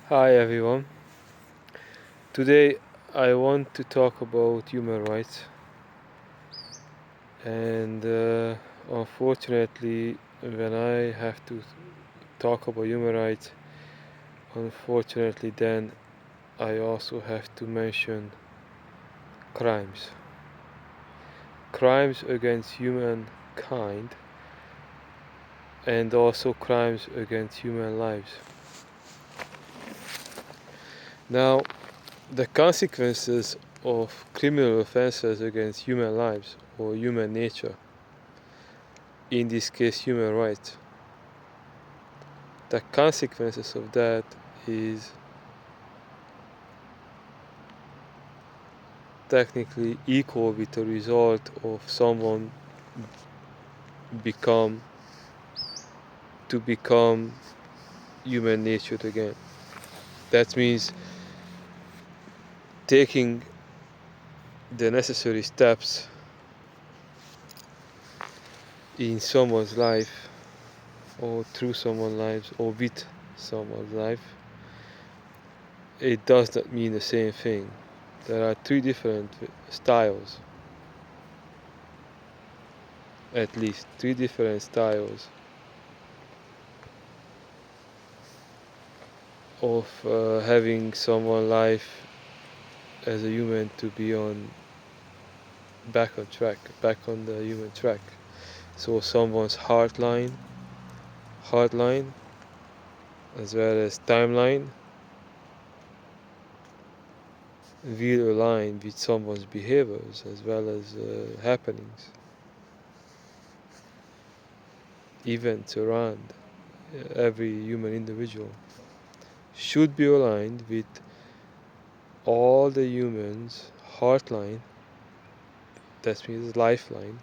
Hi everyone. Today I want to talk about human rights, and unfortunately, when I have to talk about human rights, unfortunately, then I also have to mention crimes. Crimes against humankind, and also crimes against human lives. Now, the consequences of criminal offenses against human lives or human nature, in this case human rights, the consequences of that is technically equal with the result of someone become to become human nature again. That means taking the necessary steps in someone's life or through someone's life or with someone's life. It does not mean the same thing. There are three different styles, at least three different styles of having someone's life as a human to be on back on track, back on the human track. So someone's heartline, as well as timeline, will align with someone's behaviors as well as happenings, events around every human individual should be aligned with all the humans' heartline, that means lifeline,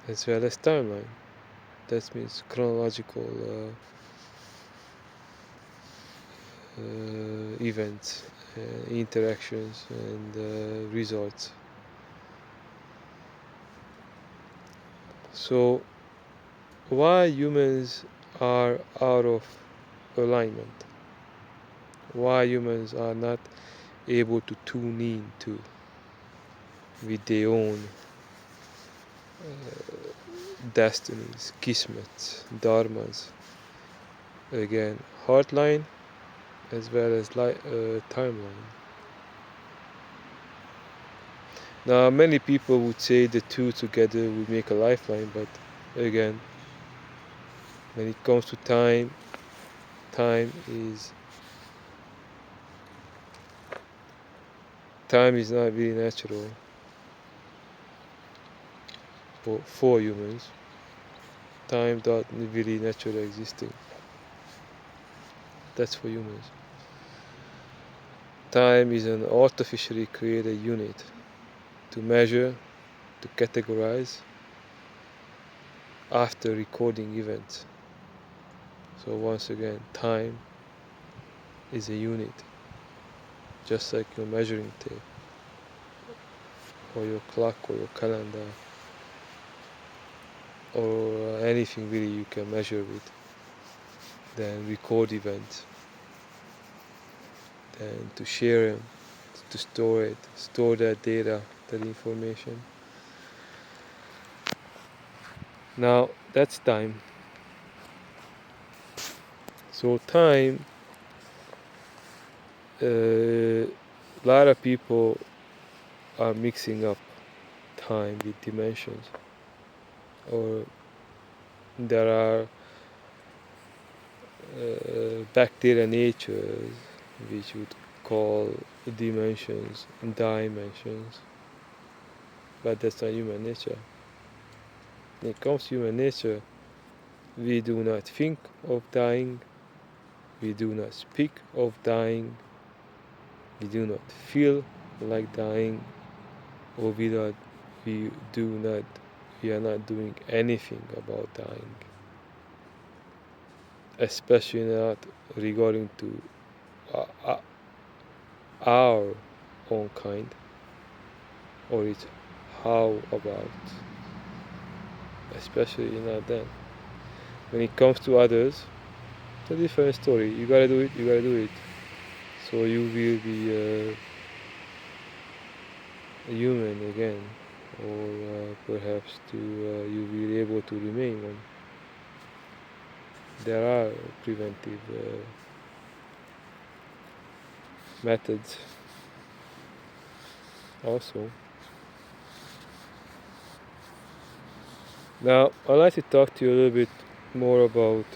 as well as timeline, that means chronological events, interactions, and results. So, why humans are out of alignment? Why humans are not able to tune in to with their own destinies, kismets, dharmas? Again, heartline as well as timeline. Now, many people would say the two together would make a lifeline, but again, when it comes to time is not really natural for humans. Time not really naturally existing. That's for humans. Time is an artificially created unit to measure, to categorize after recording events. So once again, time is a unit, just like your measuring tape or your clock or your calendar or anything really you can measure with. Then record events, then to share them, to store that data, that information. Now that's time. So time, a lot of people are mixing up time with dimensions, or there are bacteria natures which would call dimensions but that's not human nature. When it comes to human nature, we do not think of dying, we do not speak of dying, we do not feel like dying, or we are not doing anything about dying, especially not regarding to our own kind, or it's how about, especially not then. When it comes to others, It's a different story. You gotta do it. You gotta do it. So you will be a human again, or perhaps you will be able to remain one. There are preventive methods also. Now, I'd like to talk to you a little bit more about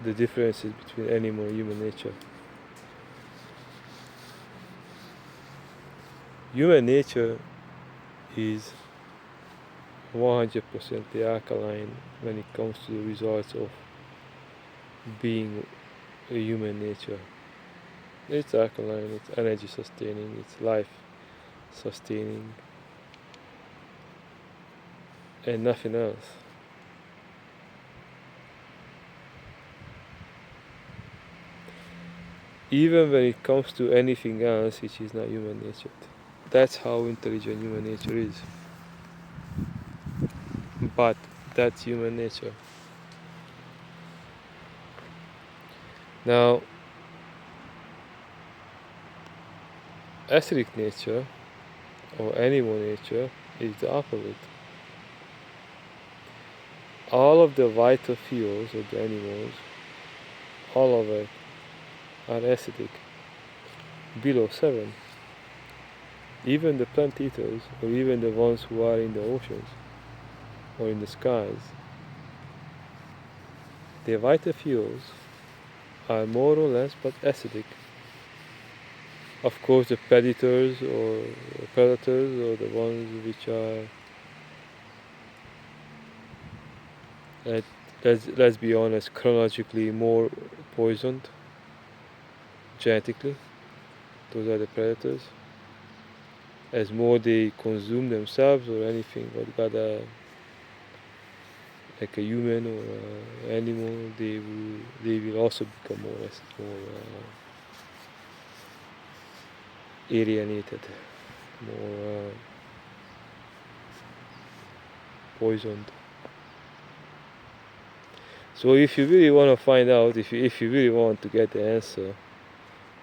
the differences between animal and human nature. Human nature is 100% alkaline when it comes to the results of being a human nature. It's alkaline, it's energy sustaining, it's life sustaining, and nothing else. Even when it comes to anything else which is not human nature. That's how intelligent human nature is. But that's human nature. Now, acidic nature or animal nature is the opposite. All of the vital fuels of the animals, all of it, are acidic, below 7. Even the plant eaters, or even the ones who are in the oceans or in the skies, their vital fuels are more or less but acidic. Of course, the predators or the ones which are, let's be honest, chronologically more poisoned genetically, those are the predators. As more they consume themselves or anything what got like a human or animal, they will also become more alienated, more poisoned. So if you really want to find out, if you really want to get the answer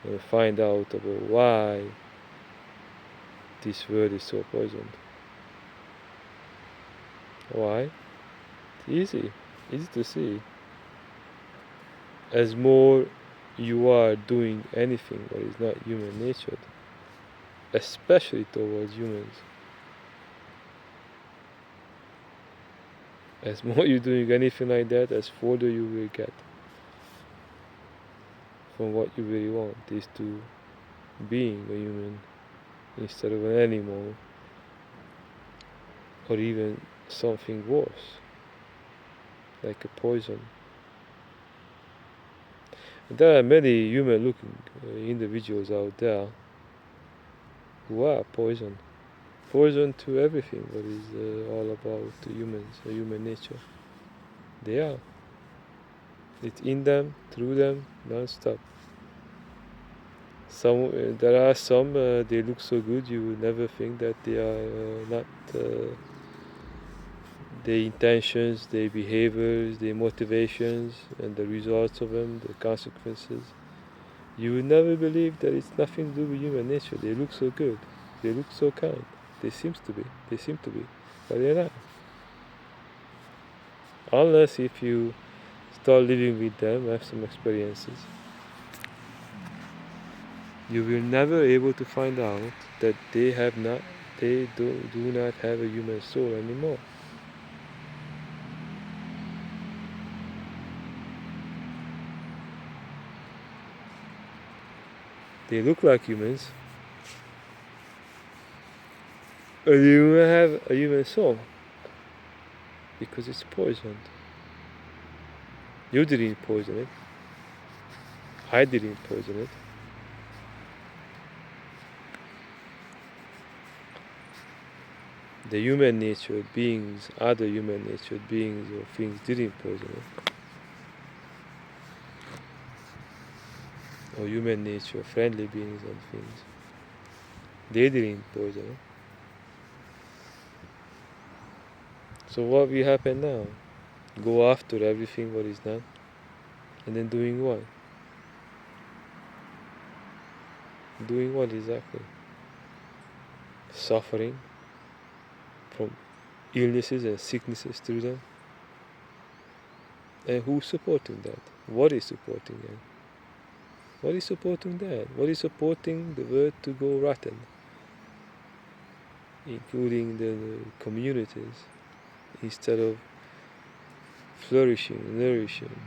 and find out about why this world is so poisoned, why? It's easy to see. As more you are doing anything that is not human natured, especially towards humans, as more you're doing anything like that, as further you will get from what you really want, is to being a human instead of an animal, or even something worse, like a poison. There are many human looking individuals out there who are poison to everything what is all about humans, human nature. They are. It's in them, through them, non-stop. There are some, they look so good you would never think that they are not, their intentions, their behaviors, their motivations, and the results of them, the consequences. You would never believe that it's nothing to do with human nature. They look so good. They look so kind. They seem to be. But they're not. Unless if you start living with them, have some experiences, you will never able to find out that they do not have a human soul anymore. They look like humans, but they don't have a human soul because it's poisoned. You didn't poison it. I didn't poison it. The human nature beings, other human nature beings or things didn't poison it. Or human nature, friendly beings and things. They didn't poison it. So what will happen now? Go after everything what is not? And then doing what? Doing what exactly? Suffering from illnesses and sicknesses through them. And who's supporting that? What is supporting it? What is supporting that? What is supporting the world to go rotten? Including the communities, instead of flourishing, nourishing,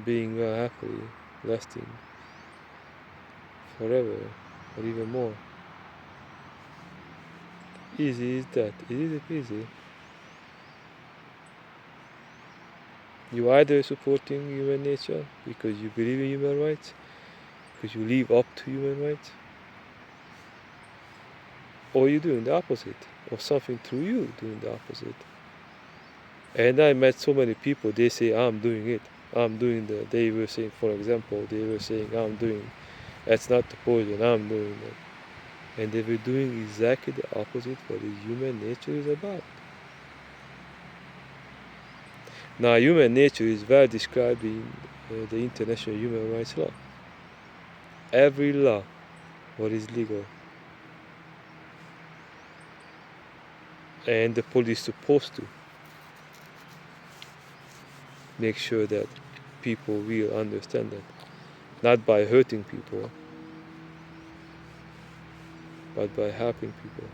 being well happily, lasting forever or even more. Easy is that? Is it easy? You either supporting human nature because you believe in human rights, because you live up to human rights, or you're doing the opposite, or something through you doing the opposite. And I met so many people, they say, I'm doing it. They were saying, for example, I'm doing, that's not the poison, I'm doing it. And they were doing exactly the opposite what human nature is about. Now, human nature is well described in the International Human Rights Law. Every law, what is legal. And the police is supposed to make sure that people will understand that. Not by hurting people, but by helping people,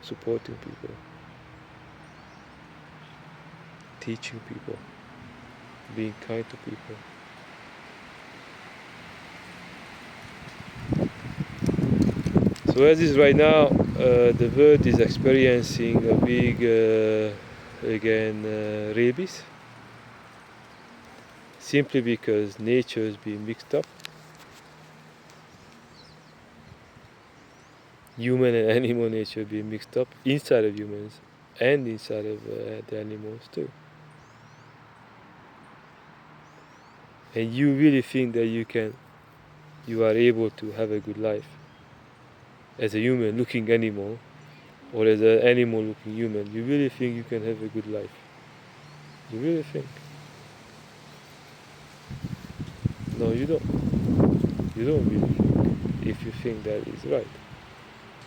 supporting people, teaching people, being kind to people. So as is right now, the world is experiencing a big, rabies, simply because nature is being mixed up. Human and animal nature being mixed up inside of humans and inside of the animals too. And you really think that you are able to have a good life as a human looking animal, or as an animal looking human? You really think you can have a good life? You really think? No, you don't. You don't really think, if you think that is right.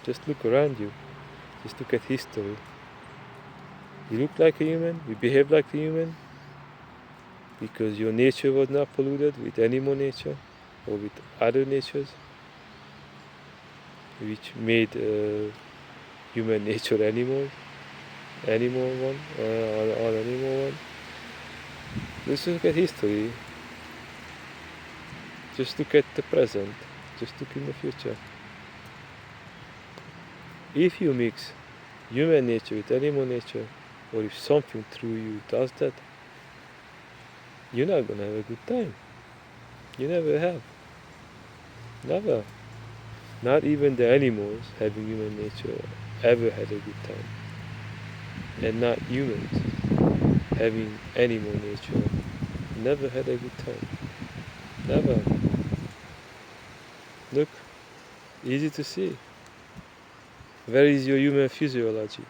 Just look around you. Just look at history. You look like a human, you behave like a human, because your nature was not polluted with animal nature or with other natures, which made human nature animal one, or animal one. Just look at history. Just look at the present. Just look in the future. If you mix human nature with animal nature, or if something through you does that, you're not gonna have a good time. You never have. Never. Not even the animals having human nature ever had a good time. And not humans having animal nature never had a good time. Never. Look, easy to see. Where is your human physiology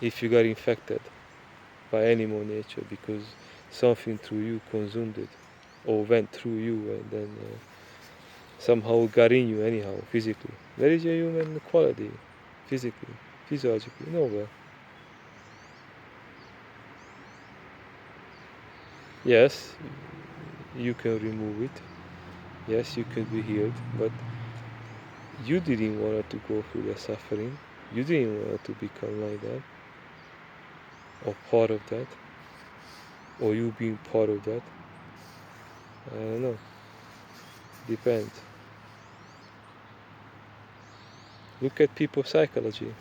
if you got infected by animal nature because something through you consumed it, or went through you and then somehow got in you anyhow, physically? Where is your human quality, physically, physiologically? Nowhere. Yes, you can remove it. Yes, you can be healed, but you didn't want to go through the suffering. You didn't want to become like that, or part of that, or you being part of that. I don't know. Depends. Look at people's psychology.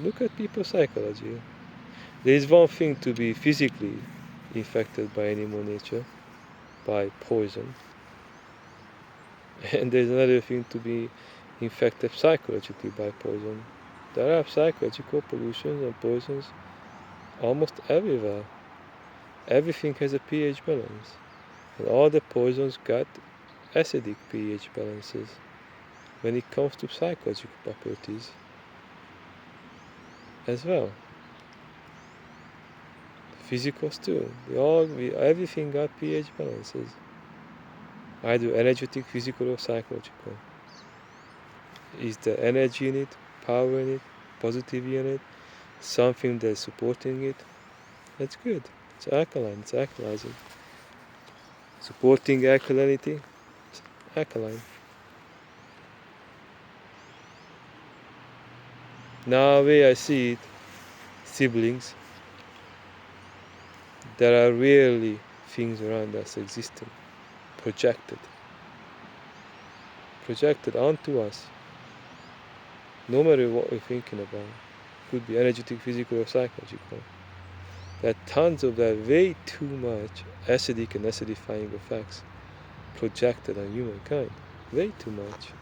Look at people's psychology. There is one thing to be physically infected by animal nature, by poison, and there's another thing to be infected psychologically by poison. There are psychological pollutions and poisons almost everywhere. Everything has a pH balance, and all the poisons got acidic pH balances when it comes to psychological properties as well. Physicals too. Everything got pH balances. Either energetic, physical, or psychological. Is the energy in it, power in it, positivity in it, something that's supporting it? That's good. It's alkaline, it's alkalizing. Supporting alkalinity, it's alkaline. Now, the way I see it, siblings, there are rarely things around us existing, projected onto us, no matter what we're thinking about. Could be energetic, physical, or psychological. There are tons of that, way too much acidic and acidifying effects projected on humankind. Way too much.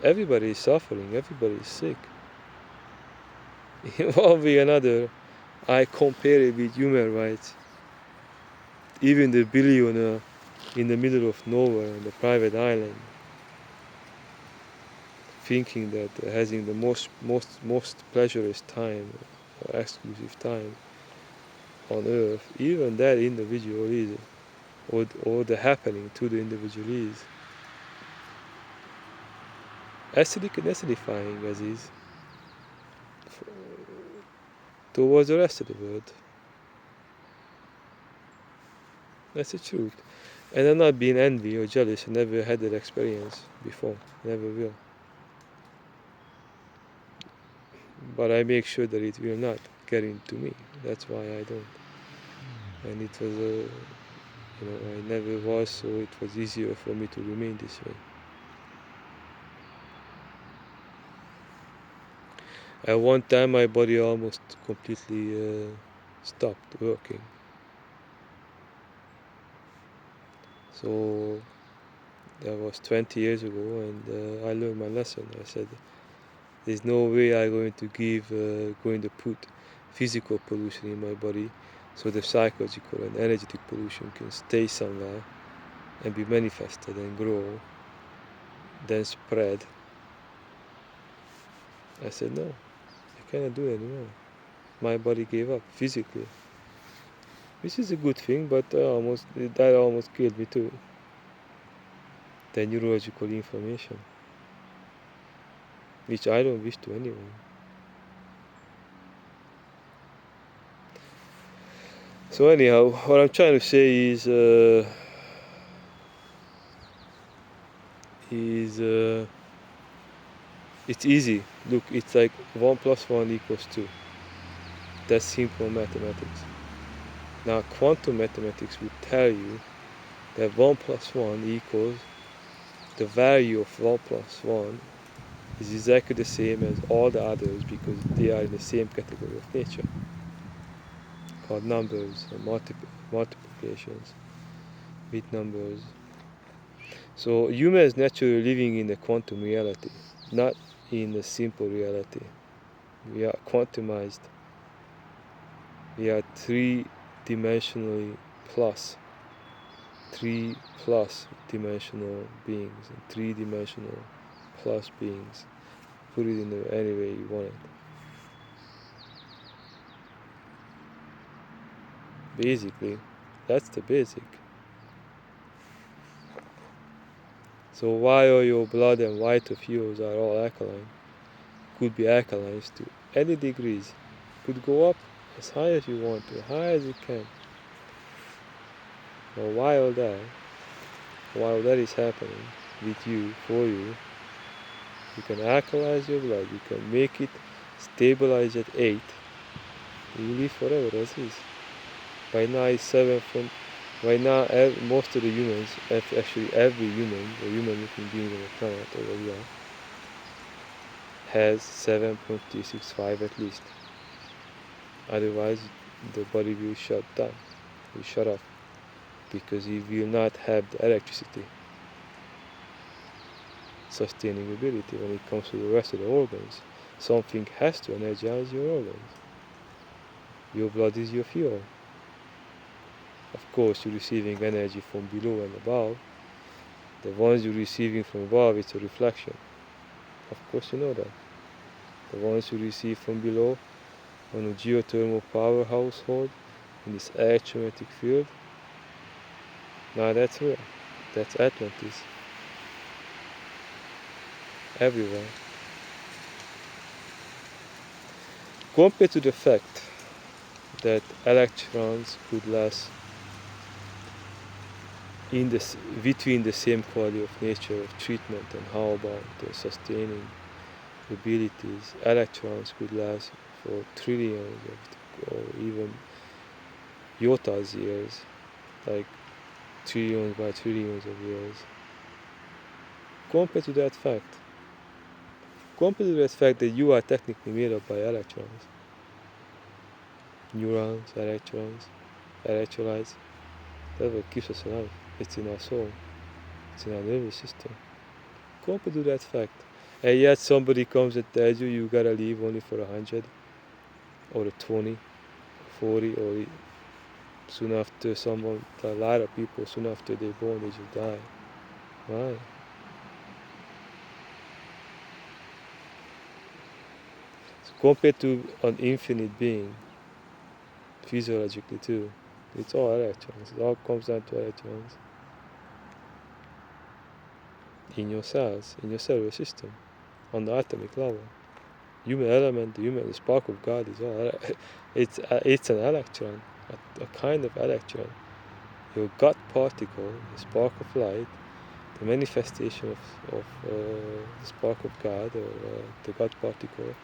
Everybody is suffering, everybody is sick. In one way or another, I compare it with human rights. Even the billionaire in the middle of nowhere on the private island, thinking that having the most pleasurous time, or exclusive time on earth, even that individual is, or the happening to the individual is, acidic and acidifying as is, towards the rest of the world. That's the truth. And I'm not being envy or jealous. I never had that experience before. Never will. But I make sure that it will not get into me. That's why I don't. And it was I never was, so it was easier for me to remain this way. At one time, my body almost completely stopped working. So that was 20 years ago, and I learned my lesson. I said, there's no way I'm going to put physical pollution in my body so the psychological and energetic pollution can stay somewhere and be manifested and grow, then spread. I said, no, I cannot do it anymore. My body gave up physically. Which is a good thing, but that almost killed me too. The neurological inflammation, which I don't wish to anyone. So anyhow, what I'm trying to say is it's easy. Look, it's like 1 + 1 = 2. That's simple mathematics. Now, quantum mathematics will tell you that 1 + 1 equals the value of 1 + 1 is exactly the same as all the others because they are in the same category of nature, called numbers and multiplications with numbers. So humans naturally living in the quantum reality, not in the simple reality. We are quantumized. We are three-dimensionally plus. 3+ dimensional beings and 3-dimensional plus beings. Put it in any way you want it. Basically, that's the basic. So while your blood and vital fuels are all alkaline, could be alkalines to any degrees, could go up as high as you want to, high as you can. But while that is happening with you, for you, you can alkalize your blood, you can make it stabilize at 8, you live forever as is. Right now it's 7. Right now most of the humans, actually every human, or human-looking being on the planet over here, has 7.365 at least. Otherwise the body will shut down, will shut off, because it will not have the electricity sustaining ability when it comes to the rest of the organs. Something has to energize your organs. Your blood is your fuel. Of course, you're receiving energy from below and above. The ones you're receiving from above, it's a reflection. Of course, you know that. The ones you receive from below, on a geothermal power household in this electromagnetic field. Now that's where. That's Atlantis. Everywhere. Compared to the fact that electrons could last in this, between the same quality of nature of treatment, and how about the sustaining abilities, electrons could last for trillions of, or even yotas years, like trillions by trillions of years. Compared to that fact that you are technically made up by electrons, neurons, electrons, electrolytes, that's what keeps us alive. It's in our soul, it's in our nervous system. Compared to that fact, and yet somebody comes and tells you you gotta live only for 100 or 20, 40, or soon after someone, a lot of people, soon after they're born, they just die. Why? So compared to an infinite being, physiologically too, it's all electrons. It all comes down to electrons in your cells, in your cellular system, on the atomic level. Human element, the spark of God is all. It's an electron, a kind of electron. Your gut particle, the spark of light, the manifestation of the spark of God, or the God particle,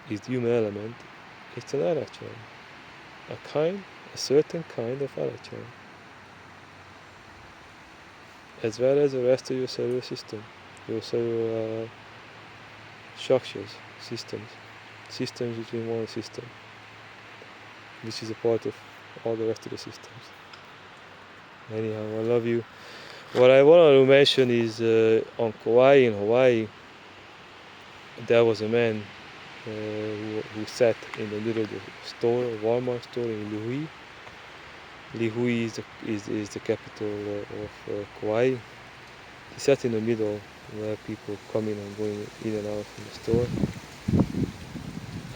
is the human element. It's an electron, a certain kind of electron, as well as the rest of your cellular system, your cellular structures, systems between one system, which is a part of all the rest of the systems. Anyhow, I love you. What I want to mention is on Kauai, in Hawaii, there was a man who sat in the middle of the store, a Walmart store in Lihui. Lihui is the capital of Kauai. He sat in the middle where people coming and going in and out from the store.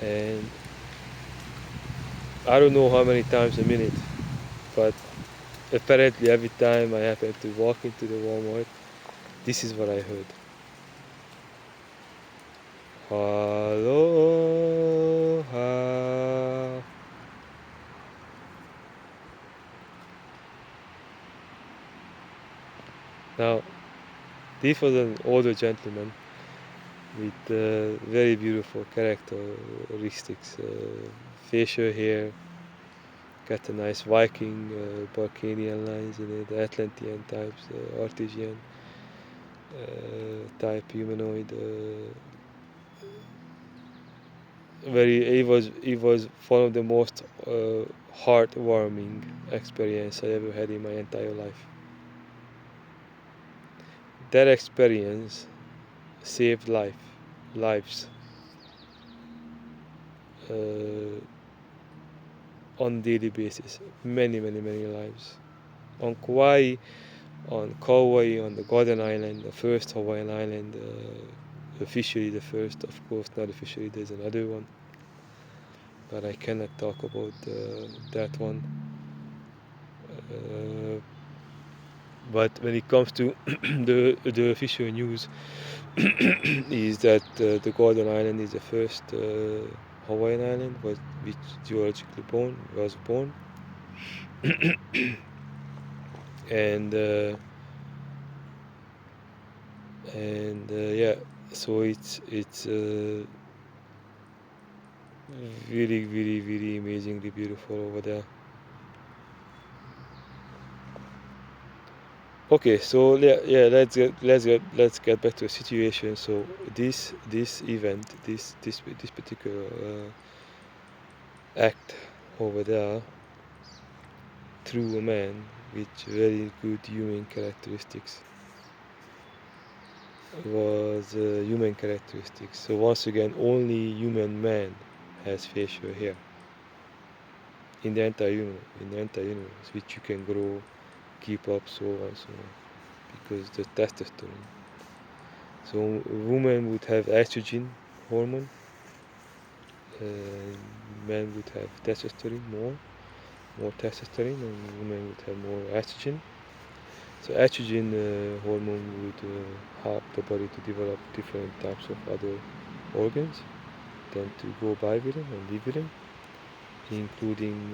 And I don't know how many times a minute, but apparently every time I happened to walk into the Walmart, this is what I heard. Aloha. Now, this was an older gentleman with very beautiful characteristics, facial hair, got a nice Viking, Balkanian lines in it, Atlantean types, Artesian type humanoid. It was one of the most heartwarming experience I ever had in my entire life. That experience saved lives on a daily basis, many lives. On Kauai, on Kauai, on the Golden Island, the first Hawaiian island, officially the first, of course, not officially, there's another one, but I cannot talk about that one. But when it comes to the official news, is that the Golden Island is the first Hawaiian island which geologically was born. and yeah, so it's really amazingly beautiful over there. Okay, so yeah, let's get back to the situation. So this event, this particular act over there, through a man with very good human characteristics, was human characteristics. So once again, only human man has facial hair in the entire universe, which you can grow, keep up, so on, because the testosterone. So a woman would have estrogen hormone, men would have testosterone more testosterone, and women would have more estrogen. So estrogen hormone would help the body to develop different types of other organs than to go by with them and live with them, including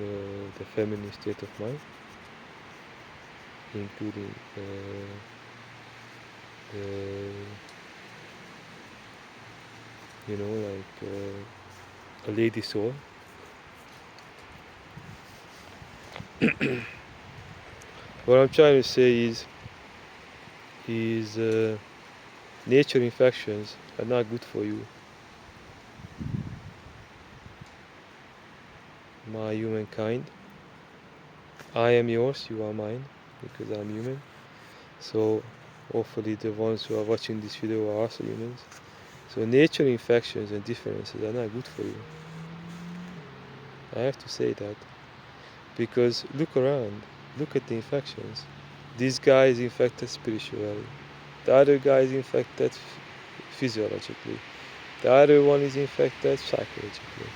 the feminine state of mind, including like a lady soul. What I'm trying to say is nature infections are not good for you. My humankind, I am yours, you are mine, because I'm human. So hopefully the ones who are watching this video are also humans. So nature infections and differences are not good for you. I have to say that, because look around, look at the infections. This guy is infected spiritually, the other guy is infected physiologically, the other one is infected psychologically.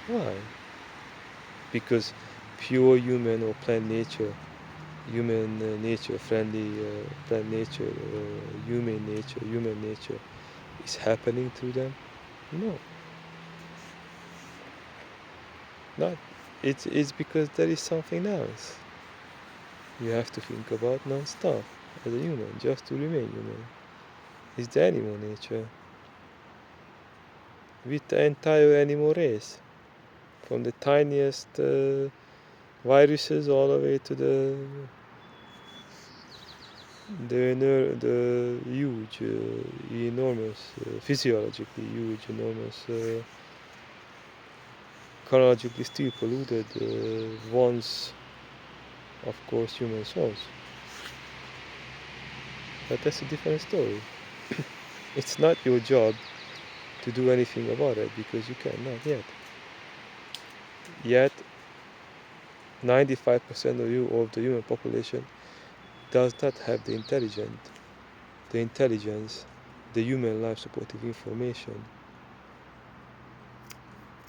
Why? Because pure human or plant nature, human nature, friendly plant nature, human nature is happening to them? No, not. It's because there is something else you have to think about non-stop as a human, just to remain human. Is the animal nature, with the entire animal race, from the tiniest viruses all the way to the huge, enormous, physiologically huge, enormous, chronologically still polluted ones, of course, human souls. But that's a different story. It's not your job to do anything about it, because you cannot yet. Yet, 95% of the human population does not have the intelligence, the human life supportive information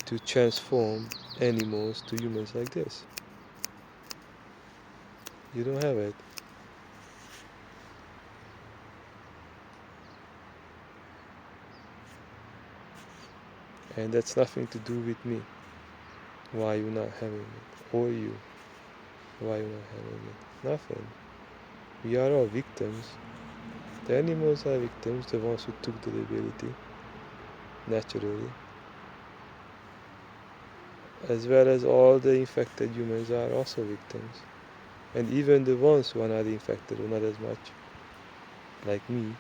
to transform animals to humans like this. You don't have it. And that's nothing to do with me. Why you not having it? Or you. Why you not having it? Nothing. We are all victims. The animals are victims, the ones who took the ability naturally. As well as all the infected humans are also victims. And even the ones who are not infected, or not as much, like me,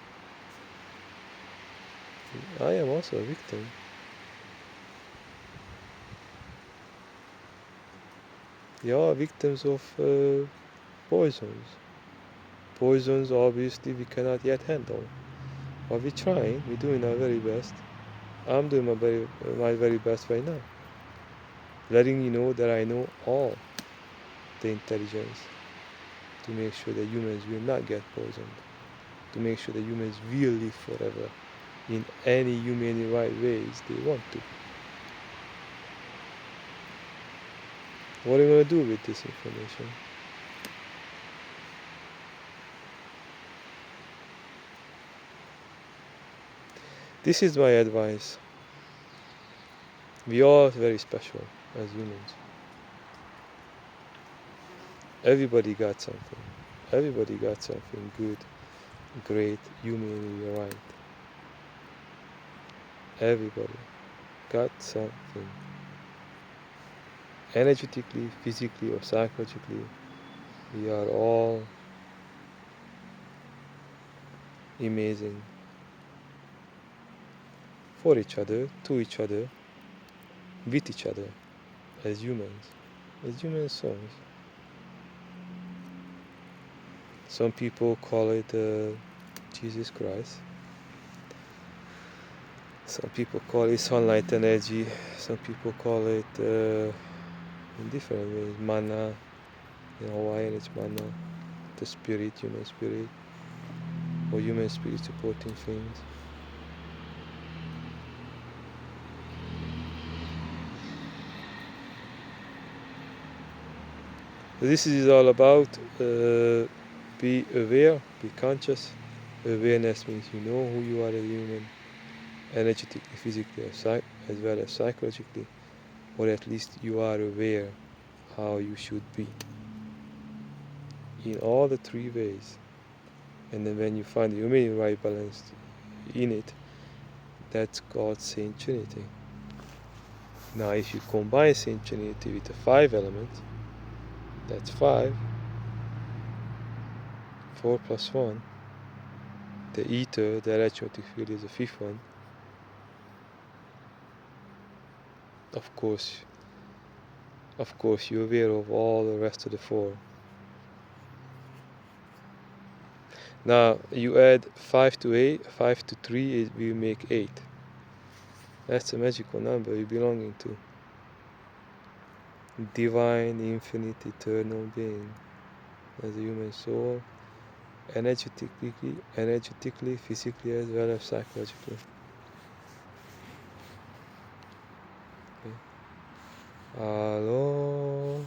I am also a victim. We are victims of poisons. Poisons, obviously, we cannot yet handle. But we're trying, we're doing our very best. I'm doing my very best right now. Letting you know that I know all the intelligence to make sure that humans will not get poisoned. To make sure that humans will live forever in any human right ways they want to. What are you going to do with this information? This is my advice. We are very special as humans. Everybody got something. Everybody got something good, great, humanly right. Everybody got something. Energetically, physically, or psychologically, we are all amazing for each other, to each other, with each other, as humans souls. Some people call it Jesus Christ. Some people call it sunlight energy. Some people call it in different ways. Mana. In Hawaiian, it's mana. The spirit, human spirit, or human spirit supporting things. This is all about be aware, be conscious. Awareness means you know who you are as a human, energetically, physically, as well as psychologically, or at least you are aware how you should be in all the three ways. And then when you find the human right balance in it, that's called Saint Trinity. Now if you combine Saint Trinity with the 5 elements, that's 5, 4 plus 1, the ether, the electromagnetic field is the 5th one. Of course you're aware of all the rest of the 4. Now you add 5 to 8, 5 to 3, it will make 8. That's a magical number you're belonging to. Divine, infinite, eternal being as a human soul, energetically, physically, as well as psychologically. Okay. Aloha.